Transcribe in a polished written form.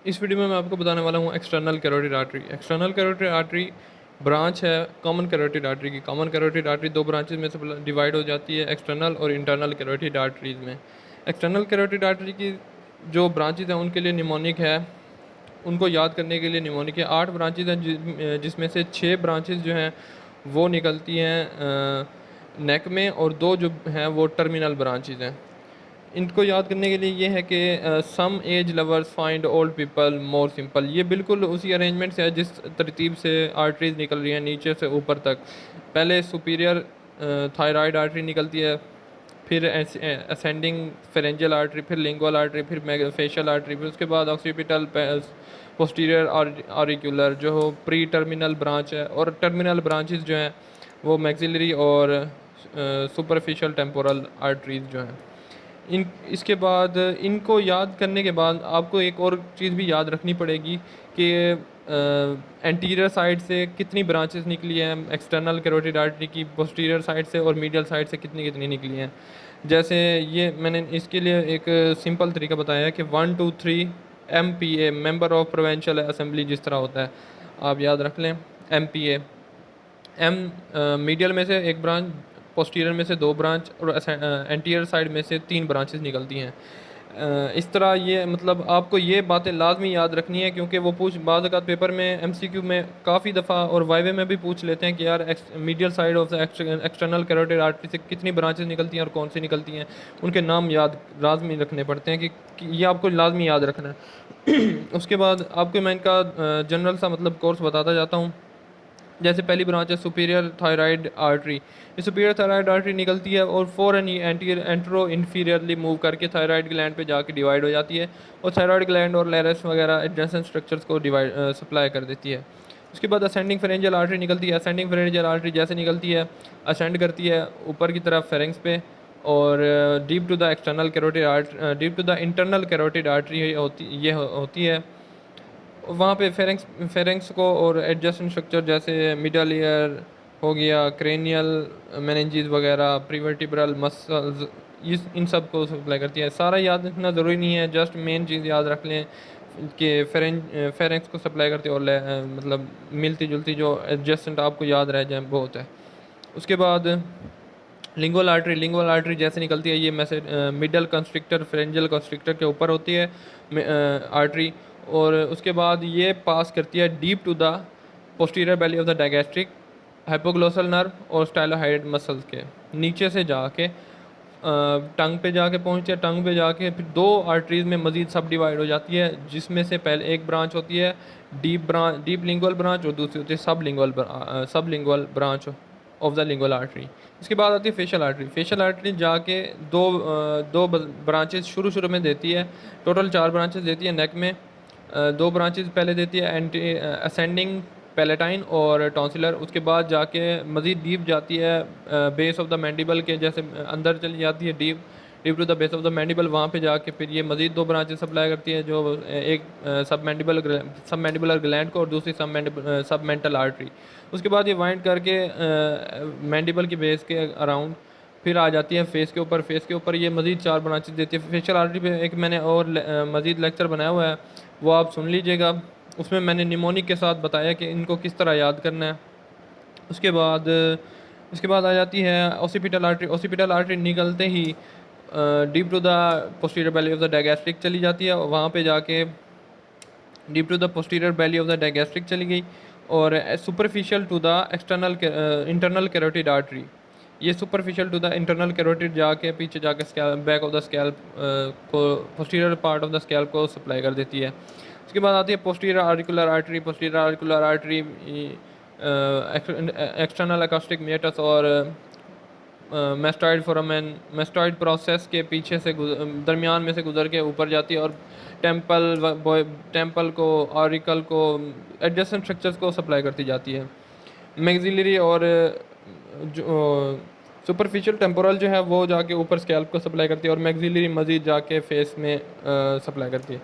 इस वीडियो में मैं आपको बताने वाला हूँ external carotid artery. External carotid artery branch है कॉमन कैरोटिड आर्टरी की। कॉमन कैरोटिड आर्टरी दो ब्रांचेज में से डिवाइड हो जाती है, एक्सटर्नल और इंटरनल कैरोटिड आर्टरीज में। एक्सटर्नल कैरोटिड आर्टरी की जो ब्रांचेज हैं उनके लिए निमोनिक है, उनको याद करने के लिए निमोनिक है। 8 ब्रांचेज हैं जिसमें से 6 ब्रांचेज जो हैं वो निकलती हैं नेक में, और 2 जो हैं वो टर्मिनल ब्रांचेज हैं। इनको याद करने के लिए ये है कि some age lovers find old people more simple. ये बिल्कुल उसी अरेंजमेंट से है जिस तरतीब से आर्टरीज निकल रही हैं नीचे से ऊपर तक। पहले सुपीरियर थायराइड आर्टरी निकलती है, फिर असेंडिंग फेरेंजियल आर्टरी, फिर लिंगुअल आर्टरी, फिर फेशियल आर्टरी, फिर उसके बाद ऑक्सीपिटल पोस्टीरियर ऑरिक्यूलर जो हो प्री टर्मिनल ब्रांच है। और टर्मिनल ब्रांचेस जो हैं वो मैक्सिलरी और सुपरफिशियल टेम्पोरल आर्टरीज जो हैं। इसके बाद इनको याद करने के बाद आपको एक और चीज़ भी याद रखनी पड़ेगी कि एंटीरियर साइड से कितनी ब्रांचेस निकली हैं एक्सटर्नल कैरोटिड आर्टरी की, पोस्टीरियर साइड से और मीडियल साइड से कितनी कितनी निकली हैं। जैसे ये मैंने इसके लिए एक सिंपल तरीका बताया है कि 1 2 3 MPA member of provincial assembly जिस तरह होता है आप याद रख लें। MPA मीडियल में से एक ब्रांच, पोस्टीरियर में से 2 ब्रांच और एंटीरियर साइड में से 3 ब्रांचेस निकलती हैं। इस तरह ये मतलब आपको ये बातें लाजमी याद रखनी है, क्योंकि वो बाज़ औक़ात पेपर में MCQ में काफ़ी दफ़ा और वाइवे में भी पूछ लेते हैं कि यार medial side of external carotid artery से कितनी ब्रांचेस निकलती हैं और कौन सी निकलती हैं। उनके नाम याद लाजमी रखने पड़ते हैं कि ये आपको लाजमी याद रखना है। उसके बाद आपको मैं इनका जनरल सा मतलब कोर्स बताता जाता हूँ। जैसे पहली ब्रांच है सुपीरियर थायराइड आर्टरी। ये सुपीरियर थायराइड आर्टरी निकलती है और फ़ौरन ही एंट्रो इन्फीरियरली मूव करके थायराइड ग्लैंड पे जाके डिवाइड हो जाती है और थायराइड ग्लैंड और लेरस वगैरह एडजेसेंट स्ट्रक्चर्स को सप्लाई कर देती है। उसके बाद असेंडिंग फेरेंजियल आर्टरी निकलती है। असेंडिंग फेरेंजियल आर्टरी जैसे निकलती है असेंड करती है ऊपर की तरफ फेरेंक्स पे, और deep to the external carotid deep to the internal carotid artery होती है। वहाँ पे फेरेंक्स को और एडजेसेंट स्ट्रक्चर जैसे मिडल ईयर हो गया, क्रेनियल मेनिंजेस वगैरह, प्रीवर्टिब्रल मसल्स, इन सब को सप्लाई करती है। सारा याद रखना ज़रूरी नहीं है, जस्ट मेन चीज़ याद रख लें कि फेरेंक्स को सप्लाई करती है और मतलब मिलती जुलती जो एडजेसेंट आपको याद रह जाए बहुत है। उसके बाद लिंगुअल आर्टरी जैसे निकलती है ये message middle constrictor pharyngeal constrictor के ऊपर होती है आर्टरी, और उसके बाद ये पास करती है deep to the posterior belly of the digastric hypoglossal nerve और स्टाइलोहाइड मसल्स के नीचे से जाके टंग पे जाके पहुँचती है। टंग पे जाके फिर 2 आर्टरीज में मज़ीद सब डिवाइड हो जाती है, जिसमें से पहले एक ब्रांच होती है डीप लिंगुअल ब्रांच और दूसरी होती है सब lingual branch of the lingual artery. इसके बाद आती है फेशियल आर्टरी जाके दो ब्रांचेस शुरू में देती है। टोटल 4 ब्रांचेस देती है नेक में। 2 ब्रांचेस पहले देती है असेंडिंग पैलेटाइन और टॉन्सिलर। उसके बाद जाके मज़ीद डीप जाती है बेस ऑफ द मैंडिबल के जैसे अंदर चली जाती है deep to the base of the mandible. वहाँ पे जाके फिर ये मज़ीद 2 ब्रांचेस सप्लाई करती है, जो एक सब मैंडिबुलर ग्लैंड को और दूसरी सब मेंटल आर्टरी। उसके बाद ये वाइंड करके मैंडिबल की बेस के अराउंड फिर आ जाती है फेस के ऊपर ये मज़ीद 4 ब्रांचेस देती है। फेशियल आर्टरी पे एक मैंने और मज़ीद लेक्चर बनाया हुआ है, वो आप सुन लीजिएगा। उसमें मैंने निमोनिक के साथ बताया कि इनको किस तरह याद करना है। उसके बाद आ जाती है ऑसिपिटल आर्टरी निकलते ही deep to the posterior belly of the digastric चली जाती है। वहाँ पे जाके deep to the posterior belly of the digastric चली गई और superficial to the internal carotid artery. ये superficial to the internal carotid जाके पीछे जाके बैक ऑफ द स्कैल्प को posterior part of the scalp को सप्लाई कर देती है। उसके बाद आती है posterior articular artery external acoustic Maytas और मेस्टॉइड प्रोसेस के पीछे से दरमियान में से गुजर के ऊपर जाती है और टेम्पल को ऑरिकल को एडजेसेंट स्ट्रक्चर्स को सप्लाई करती जाती है। मैक्सिलरी और जो सुपरफिशियल टेम्पोरल जो है वो जाके ऊपर स्कैल्प को सप्लाई करती है और मैक्सिलरी मज़ीद जाके फेस में सप्लाई करती है।